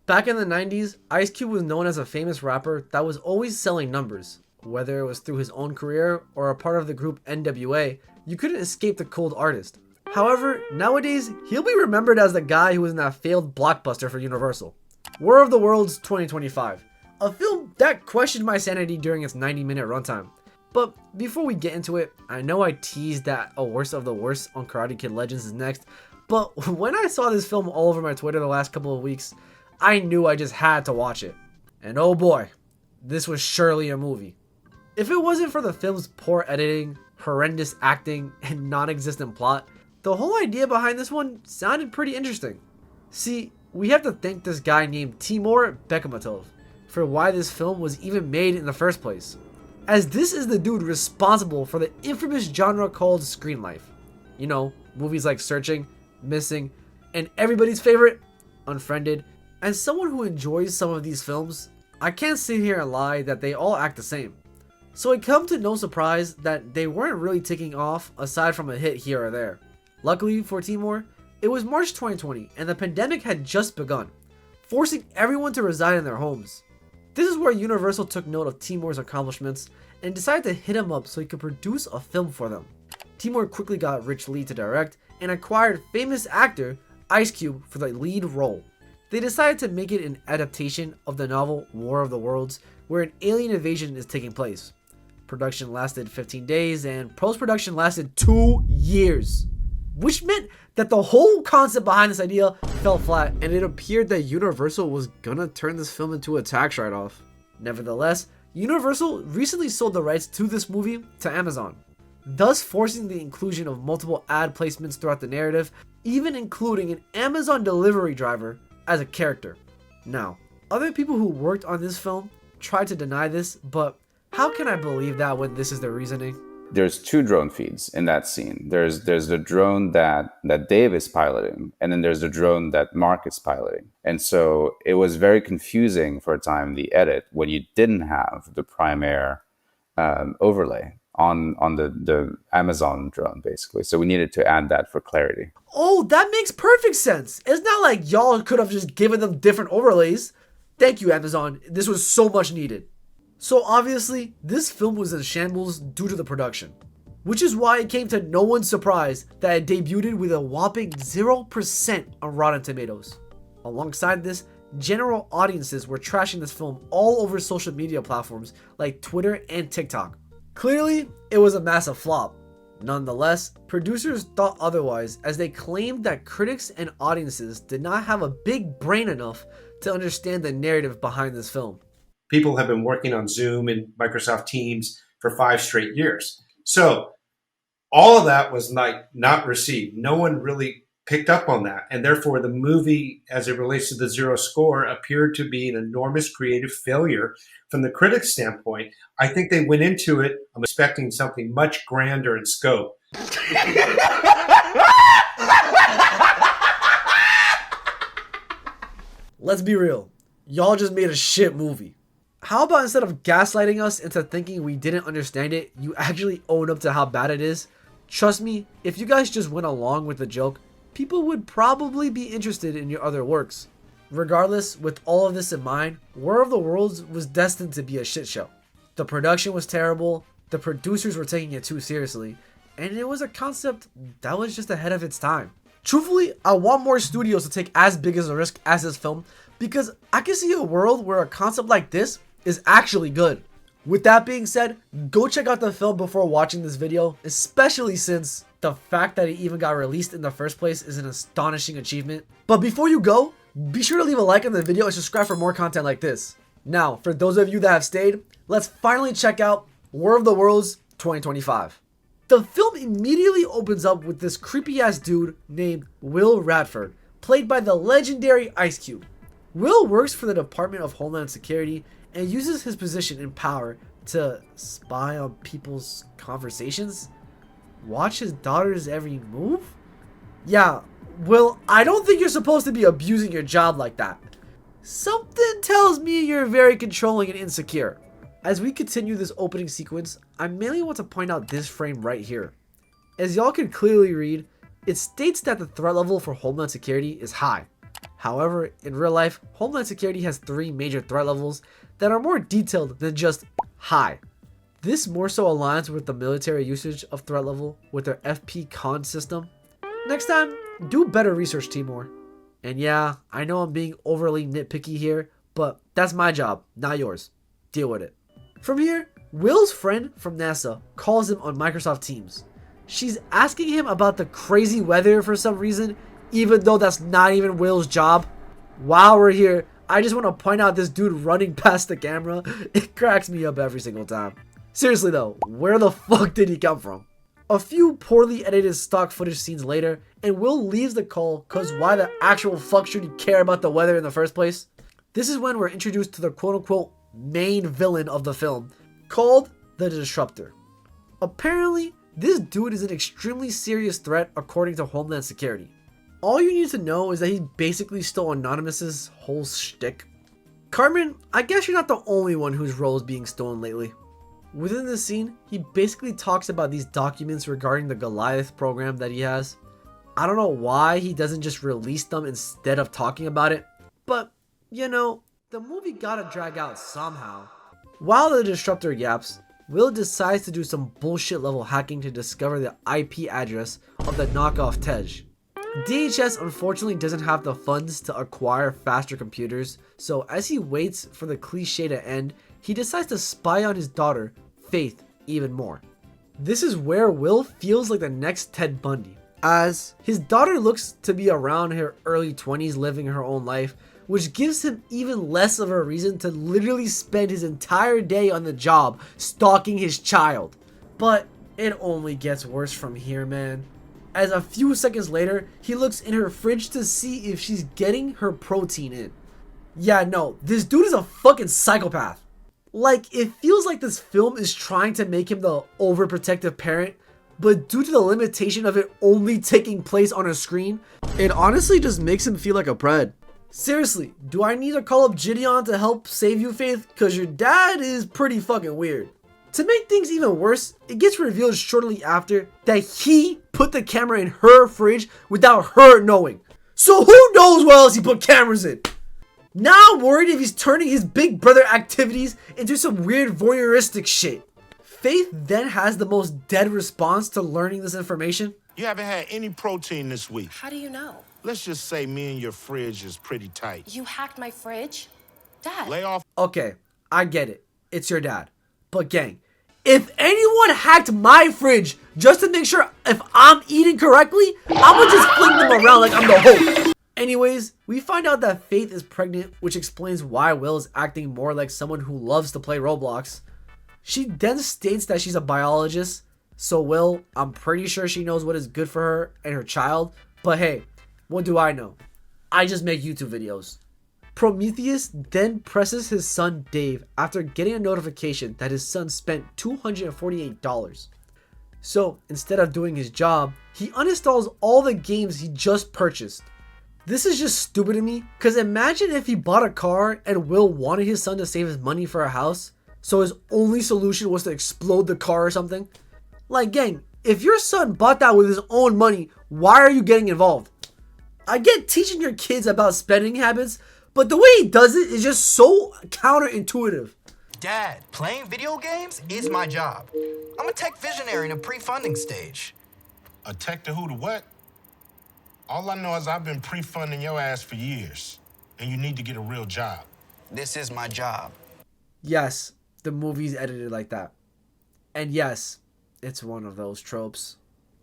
Back in the 90s, Ice Cube was known as a famous rapper that was always selling numbers. Whether it was through his own career or a part of the group NWA, you couldn't escape the cold artist. However, nowadays, he'll be remembered as the guy who was in that failed blockbuster for Universal, War of the Worlds 2025, a film that questioned my sanity during its 90-minute runtime. But before we get into it, I know I teased that a worst of the worst on Karate Kid Legends is next, but when I saw this film all over my Twitter the last couple of weeks, I knew I just had to watch it. And oh boy, this was surely a movie. If it wasn't for the film's poor editing, horrendous acting, and non-existent plot, the whole idea behind this one sounded pretty interesting. See, we have to thank this guy named Timur Bekmambetov for why this film was even made in the first place, as this is the dude responsible for the infamous genre called screen life. You know, movies like Searching, Missing, and everybody's favorite, Unfriended. As someone who enjoys some of these films, I can't sit here and lie that they all act the same. So it come to no surprise that they weren't really taking off aside from a hit here or there. Luckily for Timur, it was March 2020 and the pandemic had just begun, forcing everyone to reside in their homes. This is where Universal took note of Timur's accomplishments and decided to hit him up so he could produce a film for them. Timur quickly got Rich Lee to direct and acquired famous actor Ice Cube for the lead role. They decided to make it an adaptation of the novel War of the Worlds, where an alien invasion is taking place. Production lasted 15 days and post-production lasted 2 years, which meant that the whole concept behind this idea fell flat, and it appeared that Universal was gonna turn this film into a tax write-off. Nevertheless, Universal recently sold the rights to this movie to Amazon, thus forcing the inclusion of multiple ad placements throughout the narrative, even including an Amazon delivery driver as a character. Now, other people who worked on this film tried to deny this, but how can I believe that when this is the reasoning? There's two drone feeds in that scene. There's the drone that Dave is piloting, and then there's the drone that Mark is piloting. And so it was very confusing for a time, the edit, when you didn't have the Prime overlay on the Amazon drone, basically. So we needed to add that for clarity. Oh, that makes perfect sense. It's not like y'all could have just given them different overlays. Thank you, Amazon. This was so much needed. So obviously, this film was in shambles due to the production, which is why it came to no one's surprise that it debuted with a whopping 0% on Rotten Tomatoes. Alongside this, general audiences were trashing this film all over social media platforms like Twitter and TikTok. Clearly, it was a massive flop. Nonetheless, producers thought otherwise, as they claimed that critics and audiences did not have a big brain enough to understand the narrative behind this film. People have been working on Zoom and Microsoft Teams for 5 straight years. So all of that was not received. No one really picked up on that. And therefore, the movie, as it relates to the zero score, appeared to be an enormous creative failure from the critics' standpoint. I think they went into it expecting something much grander in scope. Let's be real. Y'all just made a shit movie. How about instead of gaslighting us into thinking we didn't understand it, you actually own up to how bad it is? Trust me, if you guys just went along with the joke, people would probably be interested in your other works. Regardless, with all of this in mind, War of the Worlds was destined to be a shit show. The production was terrible, the producers were taking it too seriously, and it was a concept that was just ahead of its time. Truthfully, I want more studios to take as big as a risk as this film, because I can see a world where a concept like this is actually good. With that being said, go check out the film before watching this video, especially since the fact that it even got released in the first place is an astonishing achievement. But before you go, be sure to leave a like on the video and subscribe for more content like this. Now, for those of you that have stayed, let's finally check out War of the Worlds 2025. The film immediately opens up with this creepy ass dude named Will Radford, played by the legendary Ice Cube. Will works for the Department of Homeland Security and uses his position in power to spy on people's conversations, watch his daughter's every move. Yeah, Will, I don't think you're supposed to be abusing your job like that. Something tells me you're very controlling and insecure. As we continue this opening sequence, I mainly want to point out this frame right here. As y'all can clearly read, it states that the threat level for Homeland Security is high. However, in real life, Homeland Security has 3 major threat levels that are more detailed than just high. This more so aligns with the military usage of threat level with their FP con system. Next time, do better research, Timor. And yeah, I know I'm being overly nitpicky here, but that's my job, not yours. Deal with it. From here, Will's friend from NASA calls him on Microsoft Teams. She's asking him about the crazy weather for some reason, even though that's not even Will's job. While we're here, I just want to point out this dude running past the camera. It cracks me up every single time. Seriously though, where the fuck did he come from? A few poorly edited stock footage scenes later, and Will leaves the call cause why the actual fuck should he care about the weather in the first place? This is when we're introduced to the quote unquote main villain of the film, called the Disruptor. Apparently, this dude is an extremely serious threat according to Homeland Security. All you need to know is that he basically stole Anonymous's whole shtick. Cartman, I guess you're not the only one whose role is being stolen lately. Within the scene, he basically talks about these documents regarding the Goliath program that he has. I don't know why he doesn't just release them instead of talking about it, but you know, the movie gotta drag out somehow. While the Disruptor yaps, Will decides to do some bullshit level hacking to discover the IP address of the knockoff Tej. DHS unfortunately doesn't have the funds to acquire faster computers, so as he waits for the cliche to end, he decides to spy on his daughter, Faith, even more. This is where Will feels like the next Ted Bundy, as his daughter looks to be around her early 20s living her own life, which gives him even less of a reason to literally spend his entire day on the job stalking his child. But it only gets worse from here, man. As a few seconds later, he looks in her fridge to see if she's getting her protein in. Yeah, no, this dude is a fucking psychopath. Like, it feels like this film is trying to make him the overprotective parent, but due to the limitation of it only taking place on a screen, it honestly just makes him feel like a pred. Seriously, do I need to call up Gideon to help save you, Faith? Cause your dad is pretty fucking weird. To make things even worse, it gets revealed shortly after that he put the camera in her fridge without her knowing. So who knows what else he put cameras in? Now I'm worried if he's turning his big brother activities into some weird voyeuristic shit. Faith then has the most dead response to learning this information. You haven't had any protein this week. How do you know? Let's just say me and your fridge is pretty tight. You hacked my fridge? Dad. Lay off. Okay, I get it. It's your dad. But gang, if anyone hacked my fridge just to make sure if I'm eating correctly, I would just fling them around like I'm the host. Anyways, we find out that Faith is pregnant, which explains why Will is acting more like someone who loves to play Roblox. She then states that she's a biologist, so Will, I'm pretty sure she knows what is good for her and her child, but hey, what do I know? I just make YouTube videos. Prometheus then presses his son Dave after getting a notification that his son spent $248. So instead of doing his job, he uninstalls all the games he just purchased. This is just stupid to me, because imagine if he bought a car and Will wanted his son to save his money for a house, so his only solution was to explode the car or something. Like, gang, if your son bought that with his own money, why are you getting involved? I get teaching your kids about spending habits, but the way he does it is just so counterintuitive. Dad, playing video games is my job. I'm a tech visionary in a pre-funding stage. A tech to who to what? All I know is I've been pre-funding your ass for years, and you need to get a real job. This is my job. Yes, the movie's edited like that. And yes, it's one of those tropes.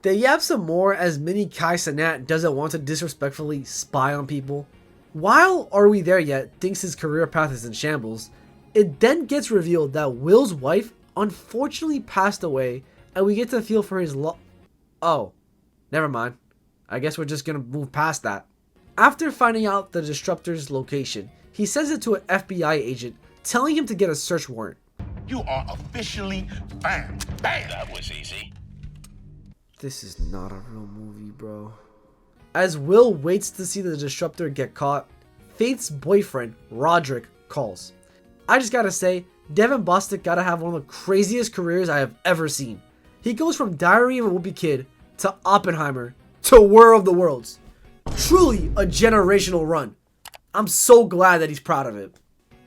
They yap some more as Mini Kai Sanat doesn't want to disrespectfully spy on people. While Are We There Yet thinks his career path is in shambles, it then gets revealed that Will's wife unfortunately passed away, and we get to feel for his Oh, never mind. I guess we're just gonna move past that. After finding out the Disruptor's location, he sends it to an FBI agent, telling him to get a search warrant. You are officially banned. Bam! That was easy. This is not a real movie, bro. As Will waits to see the Disruptor get caught, Faith's boyfriend, Roderick, calls. I just gotta say, Devin Bostic gotta have one of the craziest careers I have ever seen. He goes from Diary of a Wimpy Kid to Oppenheimer to War of the Worlds. Truly a generational run. I'm so glad that he's proud of it.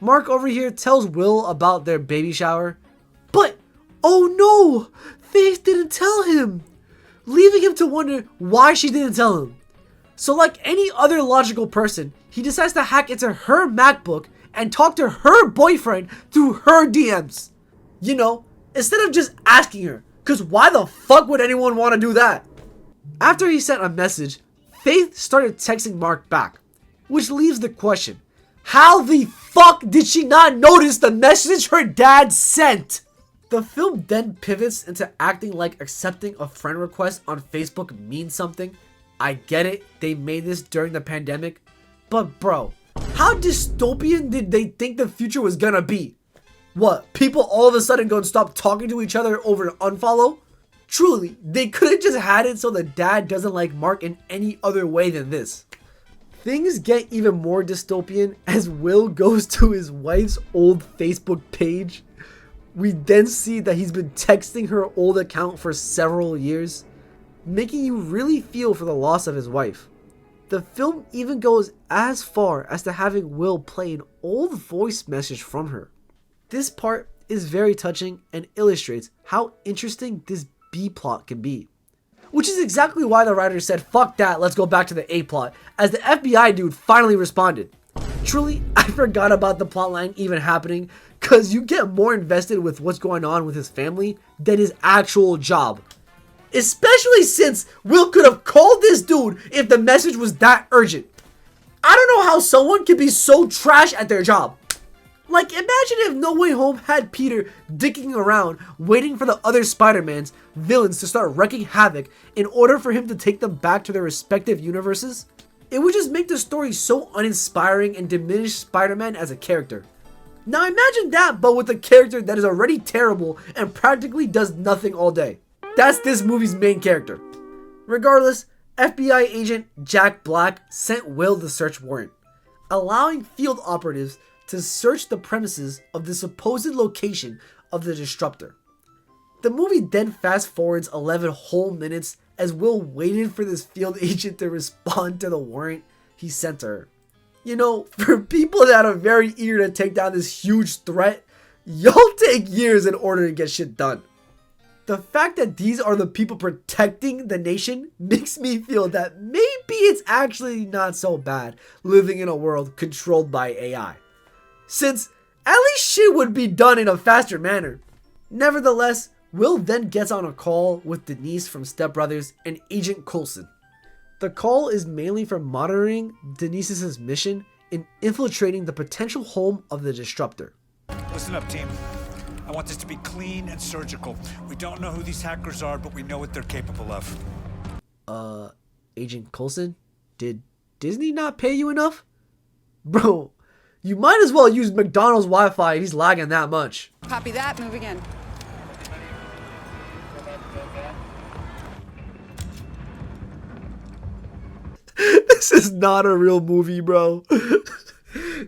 Mark over here tells Will about their baby shower, but oh no, Faith didn't tell him, leaving him to wonder why she didn't tell him. So like any other logical person, he decides to hack into her MacBook and talk to her boyfriend through her DMs. You know, instead of just asking her, cause why the fuck would anyone want to do that? After he sent a message, Faith started texting Mark back, which leaves the question, how the fuck did she not notice the message her dad sent? The film then pivots into acting like accepting a friend request on Facebook means something. I get it, they made this during the pandemic, but bro, how dystopian did they think the future was gonna be? What, people all of a sudden gonna stop talking to each other over an unfollow? Truly, they could have just had it so the dad doesn't like Mark in any other way than this. Things get even more dystopian as Will goes to his wife's old Facebook page. We then see that he's been texting her old account for several years, making you really feel for the loss of his wife. The film even goes as far as to having Will play an old voice message from her. This part is very touching and illustrates how interesting this B plot can be. Which is exactly why the writer said, fuck that, let's go back to the A plot, as the FBI dude finally responded. Truly, I forgot about the plotline even happening, cause you get more invested with what's going on with his family than his actual job. Especially since Will could have called this dude if the message was that urgent. I don't know how someone can be so trash at their job. Like, imagine if No Way Home had Peter dicking around waiting for the other Spider-Man's villains to start wreaking havoc in order for him to take them back to their respective universes. It would just make the story so uninspiring and diminish Spider-Man as a character. Now imagine that, but with a character that is already terrible and practically does nothing all day. That's this movie's main character. Regardless, FBI agent Jack Black sent Will the search warrant, allowing field operatives to search the premises of the supposed location of the disruptor. The movie then fast forwards 11 whole minutes as Will waited for this field agent to respond to the warrant he sent to her. You know, for people that are very eager to take down this huge threat, y'all take years in order to get shit done. The fact that these are the people protecting the nation makes me feel that maybe it's actually not so bad living in a world controlled by AI. Since at least shit would be done in a faster manner. Nevertheless, Will then gets on a call with Denise from Step Brothers and Agent Coulson. The call is mainly for monitoring Denise's mission in infiltrating the potential home of the disruptor. Listen up, team. I want this to be clean and surgical. We don't know who these hackers are, but we know what they're capable of. Agent Coulson? Did Disney not pay you enough? Bro, you might as well use McDonald's Wi-Fi if he's lagging that much. Copy that, move again. This is not a real movie, bro.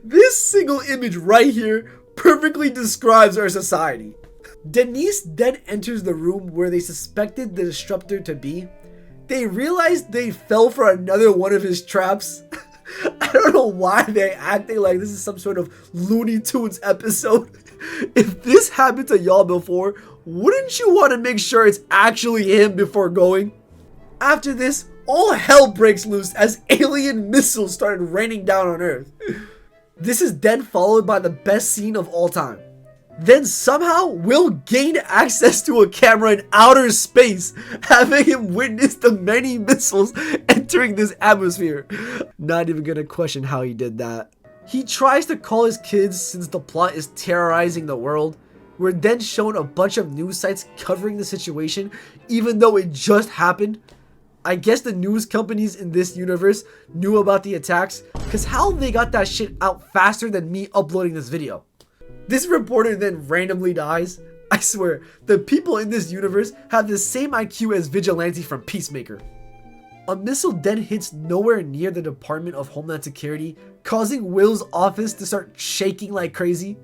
This single image right here perfectly describes our society. Denise then enters the room where they suspected the disruptor to be. They realized they fell for another one of his traps. I don't know why they're acting like this is some sort of Looney Tunes episode. If this happened to y'all before, wouldn't you want to make sure it's actually him before going? After this, all hell breaks loose as alien missiles started raining down on Earth. This is then followed by the best scene of all time. Then somehow Will gained access to a camera in outer space, having him witness the many missiles entering this atmosphere. Not even gonna question how he did that. He tries to call his kids since the plot is terrorizing the world. We're then shown a bunch of news sites covering the situation even though it just happened. I guess the news companies in this universe knew about the attacks, cause how they got that shit out faster than me uploading this video. This reporter then randomly dies. I swear, the people in this universe have the same IQ as Vigilante from Peacemaker. A missile then hits nowhere near the Department of Homeland Security, causing Will's office to start shaking like crazy.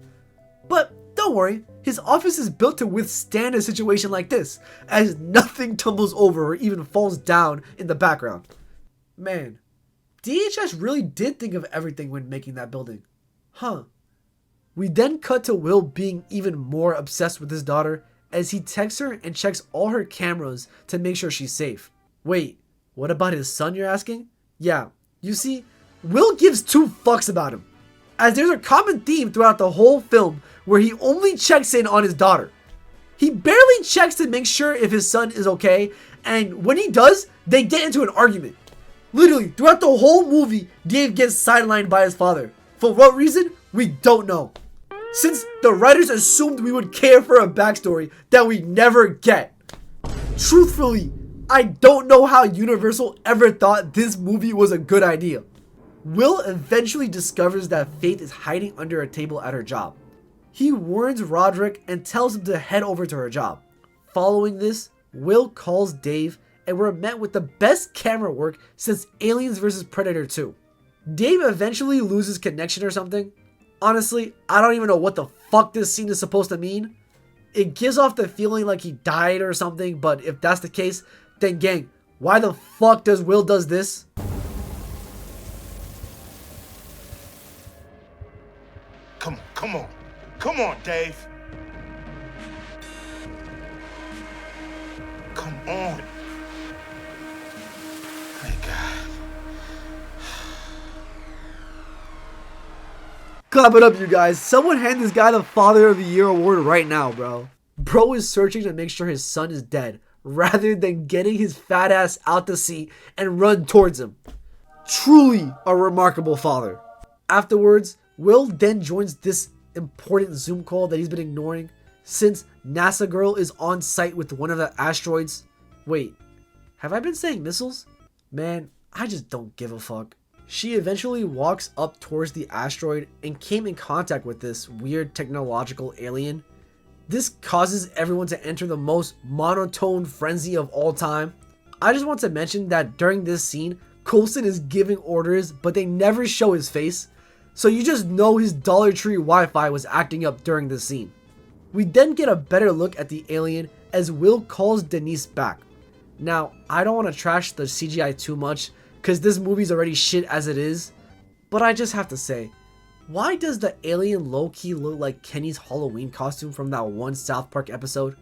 But don't worry, his office is built to withstand a situation like this, as nothing tumbles over or even falls down in the background. Man, DHS really did think of everything when making that building. Huh. We then cut to Will being even more obsessed with his daughter as he texts her and checks all her cameras to make sure she's safe. Wait, what about his son, you're asking? Yeah, you see, Will gives two fucks about him, as there's a common theme throughout the whole film where he only checks in on his daughter. He barely checks to make sure if his son is okay, and when he does, they get into an argument. Literally, throughout the whole movie, Dave gets sidelined by his father. For what reason? We don't know. Since the writers assumed we would care for a backstory that we never get. Truthfully, I don't know how Universal ever thought this movie was a good idea. Will eventually discovers that Faith is hiding under a table at her job. He warns Roderick and tells him to head over to her job. Following this, Will calls Dave and we're met with the best camera work since Aliens vs Predator 2. Dave eventually loses connection or something. Honestly, I don't even know what the fuck this scene is supposed to mean. It gives off the feeling like he died or something, but if that's the case, then gang, why the fuck does Will does this? Come on, Dave. Come on. Thank God. Clap it up, you guys. Someone hand this guy the Father of the Year award right now, bro. Bro is searching to make sure his son is dead, rather than getting his fat ass out to sea and run towards him. Truly a remarkable father. Afterwards, Will then joins this important Zoom call that he's been ignoring since NASA girl is on site with one of the asteroids. Wait, have I been saying missiles? Man, I just don't give a fuck. She eventually walks up towards the asteroid and came in contact with this weird technological alien. This causes everyone to enter the most monotone frenzy of all time. I just want to mention that during this scene, Coulson is giving orders, but they never show his face. So you just know his Dollar Tree Wi-Fi was acting up during this scene. We then get a better look at the alien as Will calls Denise back. Now, I don't want to trash the CGI too much, because this movie's already shit as it is, but I just have to say, why does the alien low-key look like Kenny's Halloween costume from that one South Park episode?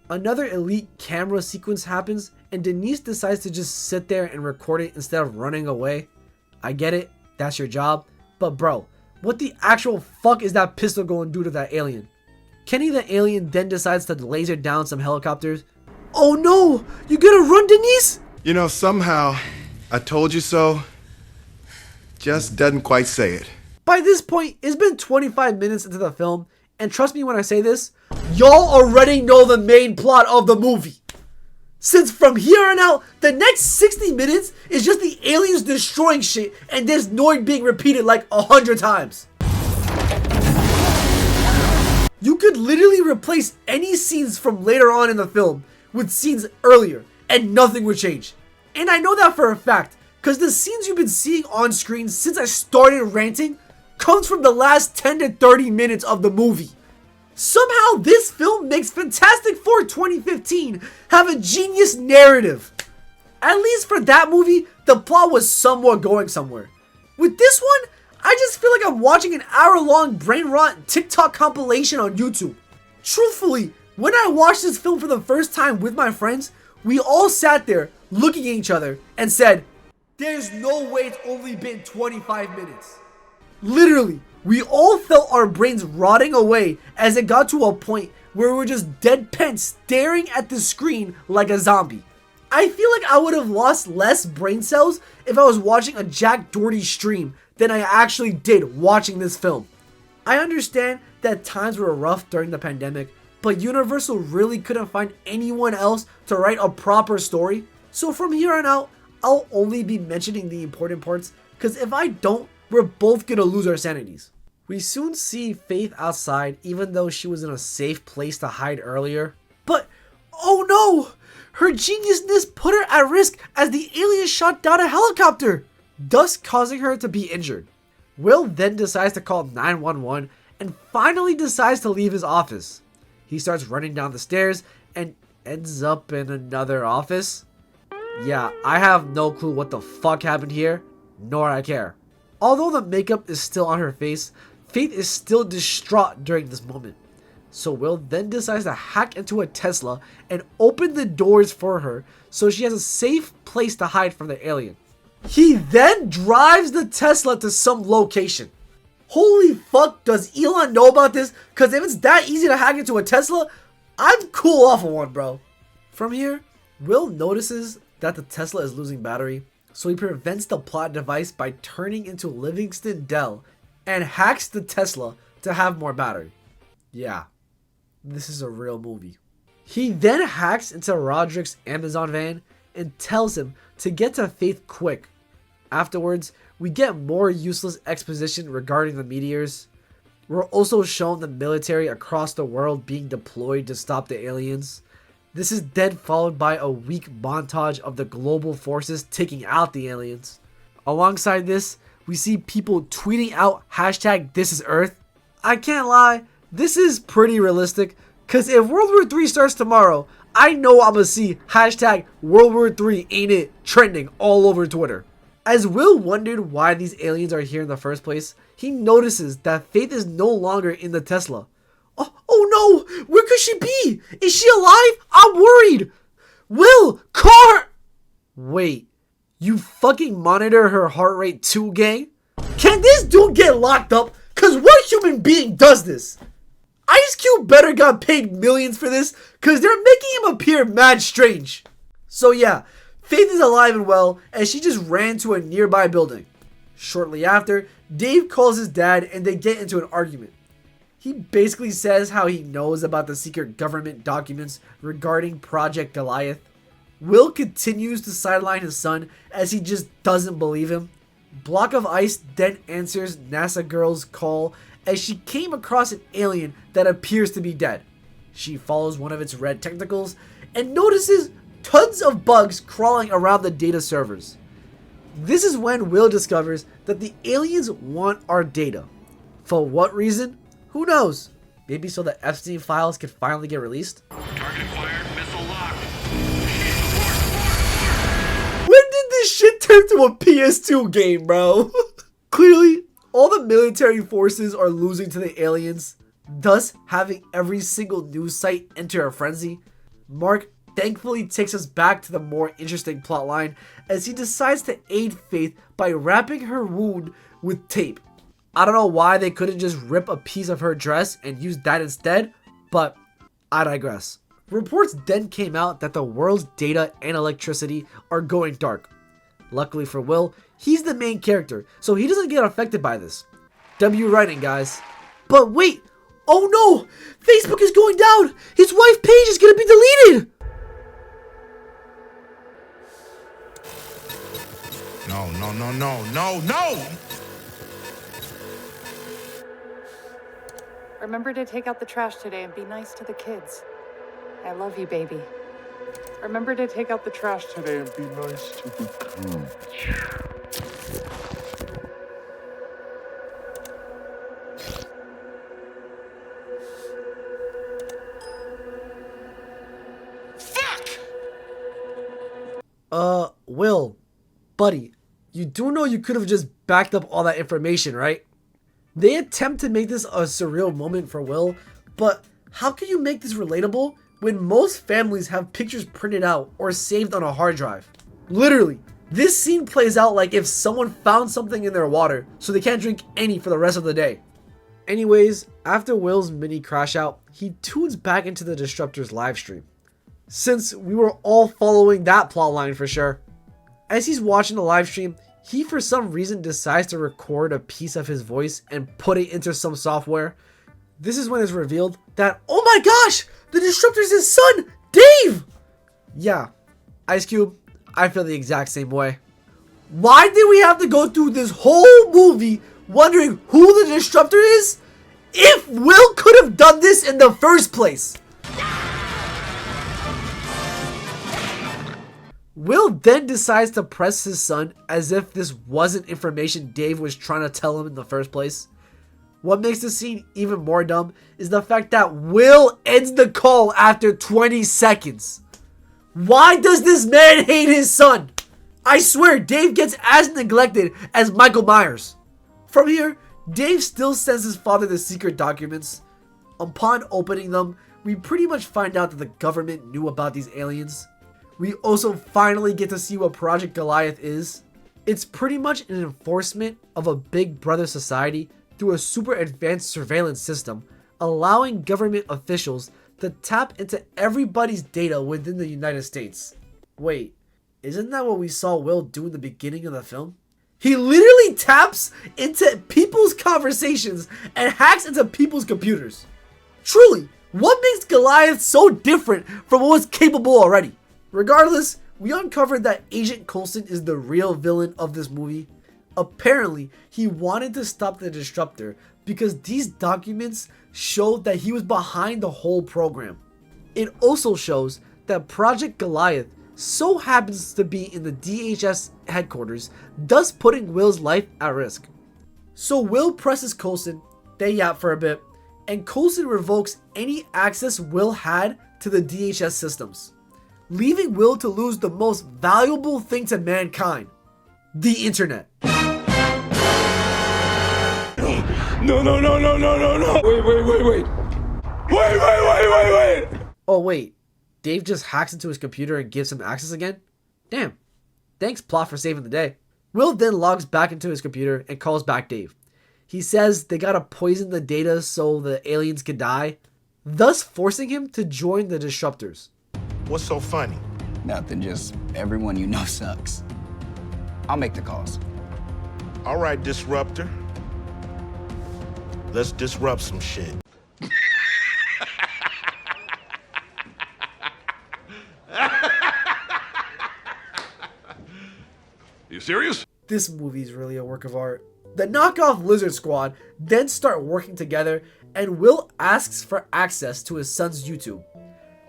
Another elite camera sequence happens, and Denise decides to just sit there and record it instead of running away. I get it, that's your job, but bro, what the actual fuck is that pistol going to do to that alien? Kenny the alien then decides to laser down some helicopters. Oh no, you gonna run, Denise? You know, somehow, I told you so, just doesn't quite say it. By this point, it's been 25 minutes into the film, and trust me when I say this, y'all already know the main plot of the movie. Since from here on out, the next 60 minutes is just the aliens destroying shit and this noise being repeated like 100 times. You could literally replace any scenes from later on in the film with scenes earlier and nothing would change. And I know that for a fact, because the scenes you've been seeing on screen since I started ranting comes from the last 10 to 30 minutes of the movie. Somehow this film makes Fantastic Four 2015 have a genius narrative. At least for that movie, the plot was somewhat going somewhere. With this one, I just feel like I'm watching an hour-long brain rot TikTok compilation on YouTube. Truthfully, when I watched this film for the first time with my friends, we all sat there looking at each other and said, "There's no way it's only been 25 minutes." Literally, we all felt our brains rotting away as it got to a point where we were just deadpan staring at the screen like a zombie. I feel like I would have lost less brain cells if I was watching a Jack Doherty stream than I actually did watching this film. I understand that times were rough during the pandemic, but Universal really couldn't find anyone else to write a proper story. So from here on out, I'll only be mentioning the important parts, because if I don't, we're both gonna lose our sanities. We soon see Faith outside, even though she was in a safe place to hide earlier. But, oh no! Her geniusness put her at risk as the alien shot down a helicopter, thus causing her to be injured. Will then decides to call 911 and finally decides to leave his office. He starts running down the stairs and ends up in another office. Yeah, I have no clue what the fuck happened here, nor I care. Although the makeup is still on her face, Faith is still distraught during this moment. So Will then decides to hack into a Tesla and open the doors for her so she has a safe place to hide from the alien. He then drives the Tesla to some location. Holy fuck, does Elon know about this? Because if it's that easy to hack into a Tesla, I'm cool off of one, bro. From here, Will notices that the Tesla is losing battery, so he prevents the plot device by turning into Livingston Dell and hacks the Tesla to have more battery. Yeah, this is a real movie. He then hacks into Roderick's Amazon van and tells him to get to Faith quick. Afterwards, we get more useless exposition regarding the meteors. We're also shown the military across the world being deployed to stop the aliens. This is then followed by a weak montage of the global forces taking out the aliens. Alongside this, we see people tweeting out hashtag This Is Earth. I can't lie, this is pretty realistic, because if World War III starts tomorrow, I know I'm gonna see hashtag World War III ain't it trending all over Twitter. As Will wondered why these aliens are here in the first place, he notices that Faith is no longer in the Tesla. Oh no! Where could she be? Is she alive? I'm worried! Will! Car! Wait, you fucking monitor her heart rate too, gang? Can this dude get locked up? Cause what human being does this? Ice Cube better got paid millions for this, cause they're making him appear mad strange. So yeah, Faith is alive and well, and she just ran to a nearby building. Shortly after, Dave calls his dad and they get into an argument. He basically says how he knows about the secret government documents regarding Project Goliath. Will continues to sideline his son as he just doesn't believe him. Block of Ice then answers NASA girl's call as she came across an alien that appears to be dead. She follows one of its red tentacles and notices tons of bugs crawling around the data servers. This is when Will discovers that the aliens want our data. For what reason? Who knows? Maybe so the Epstein files can finally get released? Target acquired, missile locked. When did this shit turn to a PS2 game, bro? Clearly, all the military forces are losing to the aliens, thus having every single news site enter a frenzy. Mark thankfully takes us back to the more interesting plotline as he decides to aid Faith by wrapping her wound with tape. I don't know why they couldn't just rip a piece of her dress and use that instead, but I digress. Reports then came out that the world's data and electricity are going dark. Luckily for Will, he's the main character, so he doesn't get affected by this. W writing, guys. But wait! Oh no! Facebook is going down! His wife's page is gonna be deleted! No. Remember to take out the trash today and be nice to the kids. I love you, baby. Remember to take out the trash today and be nice to the kids. Will, buddy, you do know you could have just backed up all that information, right? They attempt to make this a surreal moment for Will, but how can you make this relatable when most families have pictures printed out or saved on a hard drive? Literally, this scene plays out like if someone found something in their water, so they can't drink any for the rest of the day. Anyways, after Will's mini crash out, he tunes back into the Disruptor's livestream, since we were all following that plotline for sure. As he's watching the livestream, he for some reason decides to record a piece of his voice and put it into some software. This is when it's revealed that, oh my gosh, the Disruptor's his son, Dave! Yeah, Ice Cube, I feel the exact same way. Why did we have to go through this whole movie wondering who the Disruptor is? If Will could have done this in the first place! Will then decides to press his son as if this wasn't information Dave was trying to tell him in the first place. What makes the scene even more dumb is the fact that Will ends the call after 20 seconds. Why does this man hate his son? I swear, Dave gets as neglected as Michael Myers. From here, Dave still sends his father the secret documents. Upon opening them, we pretty much find out that the government knew about these aliens. We also finally get to see what Project Goliath is. It's pretty much an enforcement of a Big Brother society through a super advanced surveillance system, allowing government officials to tap into everybody's data within the United States. Wait, isn't that what we saw Will do in the beginning of the film? He literally taps into people's conversations and hacks into people's computers. Truly, what makes Goliath so different from what was capable already? Regardless, we uncovered that Agent Coulson is the real villain of this movie. Apparently, he wanted to stop the Disruptor because these documents showed that he was behind the whole program. It also shows that Project Goliath so happens to be in the DHS headquarters, thus putting Will's life at risk. So Will presses Coulson, they yap for a bit, and Coulson revokes any access Will had to the DHS systems, leaving Will to lose the most valuable thing to mankind, the internet. No. Wait. Oh wait, Dave just hacks into his computer and gives him access again? Damn. Thanks plot for saving the day. Will then logs back into his computer and calls back Dave. He says they gotta poison the data so the aliens can die, thus forcing him to join the Disruptors. What's so funny? Nothing, just everyone you know sucks. I'll make the calls. All right, Disruptor. Let's disrupt some shit. You serious? This movie is really a work of art. The knockoff Lizard Squad then start working together, and Will asks for access to his son's YouTube.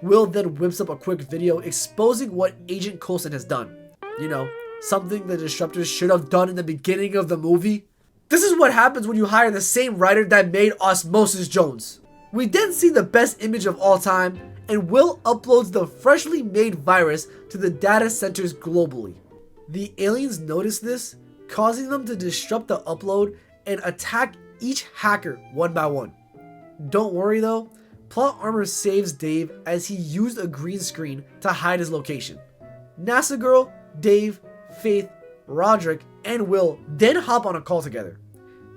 Will then whips up a quick video exposing what Agent Coulson has done. You know, something the Disruptors should have done in the beginning of the movie. This is what happens when you hire the same writer that made Osmosis Jones. We then see the best image of all time, and Will uploads the freshly made virus to the data centers globally. The aliens notice this, causing them to disrupt the upload and attack each hacker one by one. Don't worry though, Plot Armor saves Dave as he used a green screen to hide his location. NASA Girl, Dave, Faith, Roderick, and Will then hop on a call together.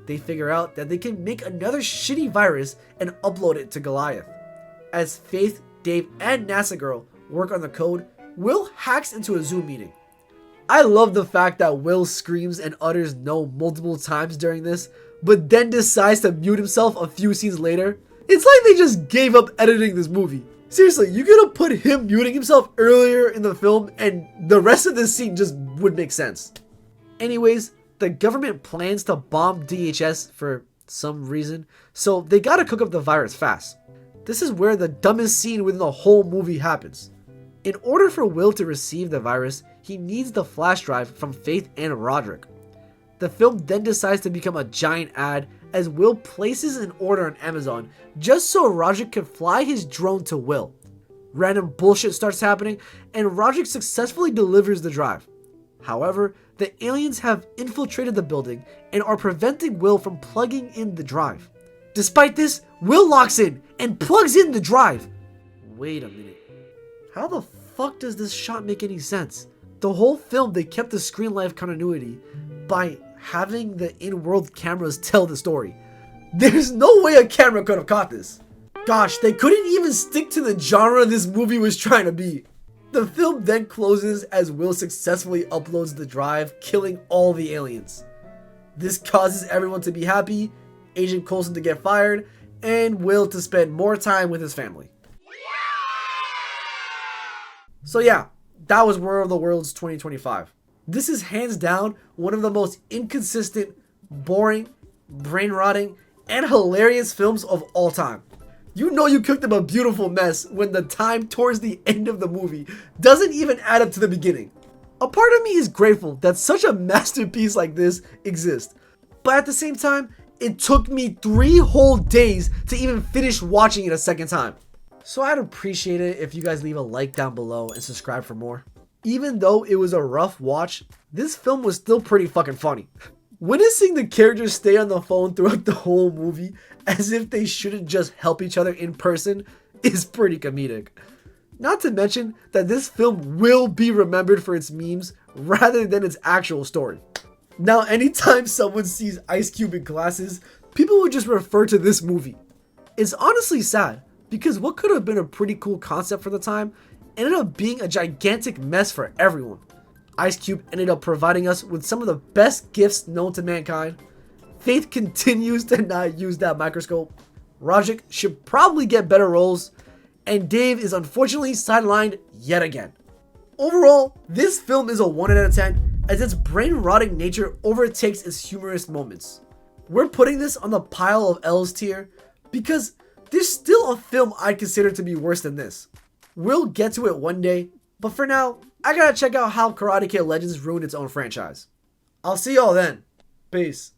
They figure out that they can make another shitty virus and upload it to Goliath. As Faith, Dave, and NASA Girl work on the code, Will hacks into a Zoom meeting. I love the fact that Will screams and utters no multiple times during this, but then decides to mute himself a few scenes later. It's like they just gave up editing this movie. Seriously, you could have put him muting himself earlier in the film and the rest of this scene just would make sense. Anyways, the government plans to bomb DHS for some reason, so they gotta cook up the virus fast. This is where the dumbest scene within the whole movie happens. In order for Will to receive the virus, he needs the flash drive from Faith and Roderick. The film then decides to become a giant ad as Will places an order on Amazon just so Roderick can fly his drone to Will. Random bullshit starts happening and Roderick successfully delivers the drive. However, the aliens have infiltrated the building and are preventing Will from plugging in the drive. Despite this, Will locks in and plugs in the drive. Wait a minute. How the fuck does this shot make any sense? The whole film they kept the screen life continuity by having the in-world cameras tell the story. There's no way a camera could have caught this. Gosh, they couldn't even stick to the genre this movie was trying to be. The film then closes as Will successfully uploads the drive, killing all the aliens. This causes everyone to be happy, Agent Coulson to get fired, and Will to spend more time with his family. So yeah, that was War of the Worlds 2025. This is hands down one of the most inconsistent, boring, brain-rotting, and hilarious films of all time. You know you cooked up a beautiful mess when the time towards the end of the movie doesn't even add up to the beginning. A part of me is grateful that such a masterpiece like this exists, but at the same time, it took me 3 whole days to even finish watching it a second time. So I'd appreciate it if you guys leave a like down below and subscribe for more. even though it was a rough watch, this film was still pretty fucking funny. Witnessing the characters stay on the phone throughout the whole movie as if they shouldn't just help each other in person is pretty comedic. Not to mention that this film will be remembered for its memes rather than its actual story. Now, anytime someone sees Ice Cube in glasses, people will just refer to this movie. It's honestly sad, because what could have been a pretty cool concept for the time ended up being a gigantic mess for everyone. Ice Cube ended up providing us with some of the best gifts known to mankind. Faith continues to not use that microscope. Roderick should probably get better roles. And Dave is unfortunately sidelined yet again. Overall, this film is a 1 out of 10 as its brain-rotting nature overtakes its humorous moments. We're putting this on the pile of L's tier because there's still a film I'd consider to be worse than this. We'll get to it one day, but for now, I gotta check out how Karate Kid Legends ruined its own franchise. I'll see y'all then. Peace.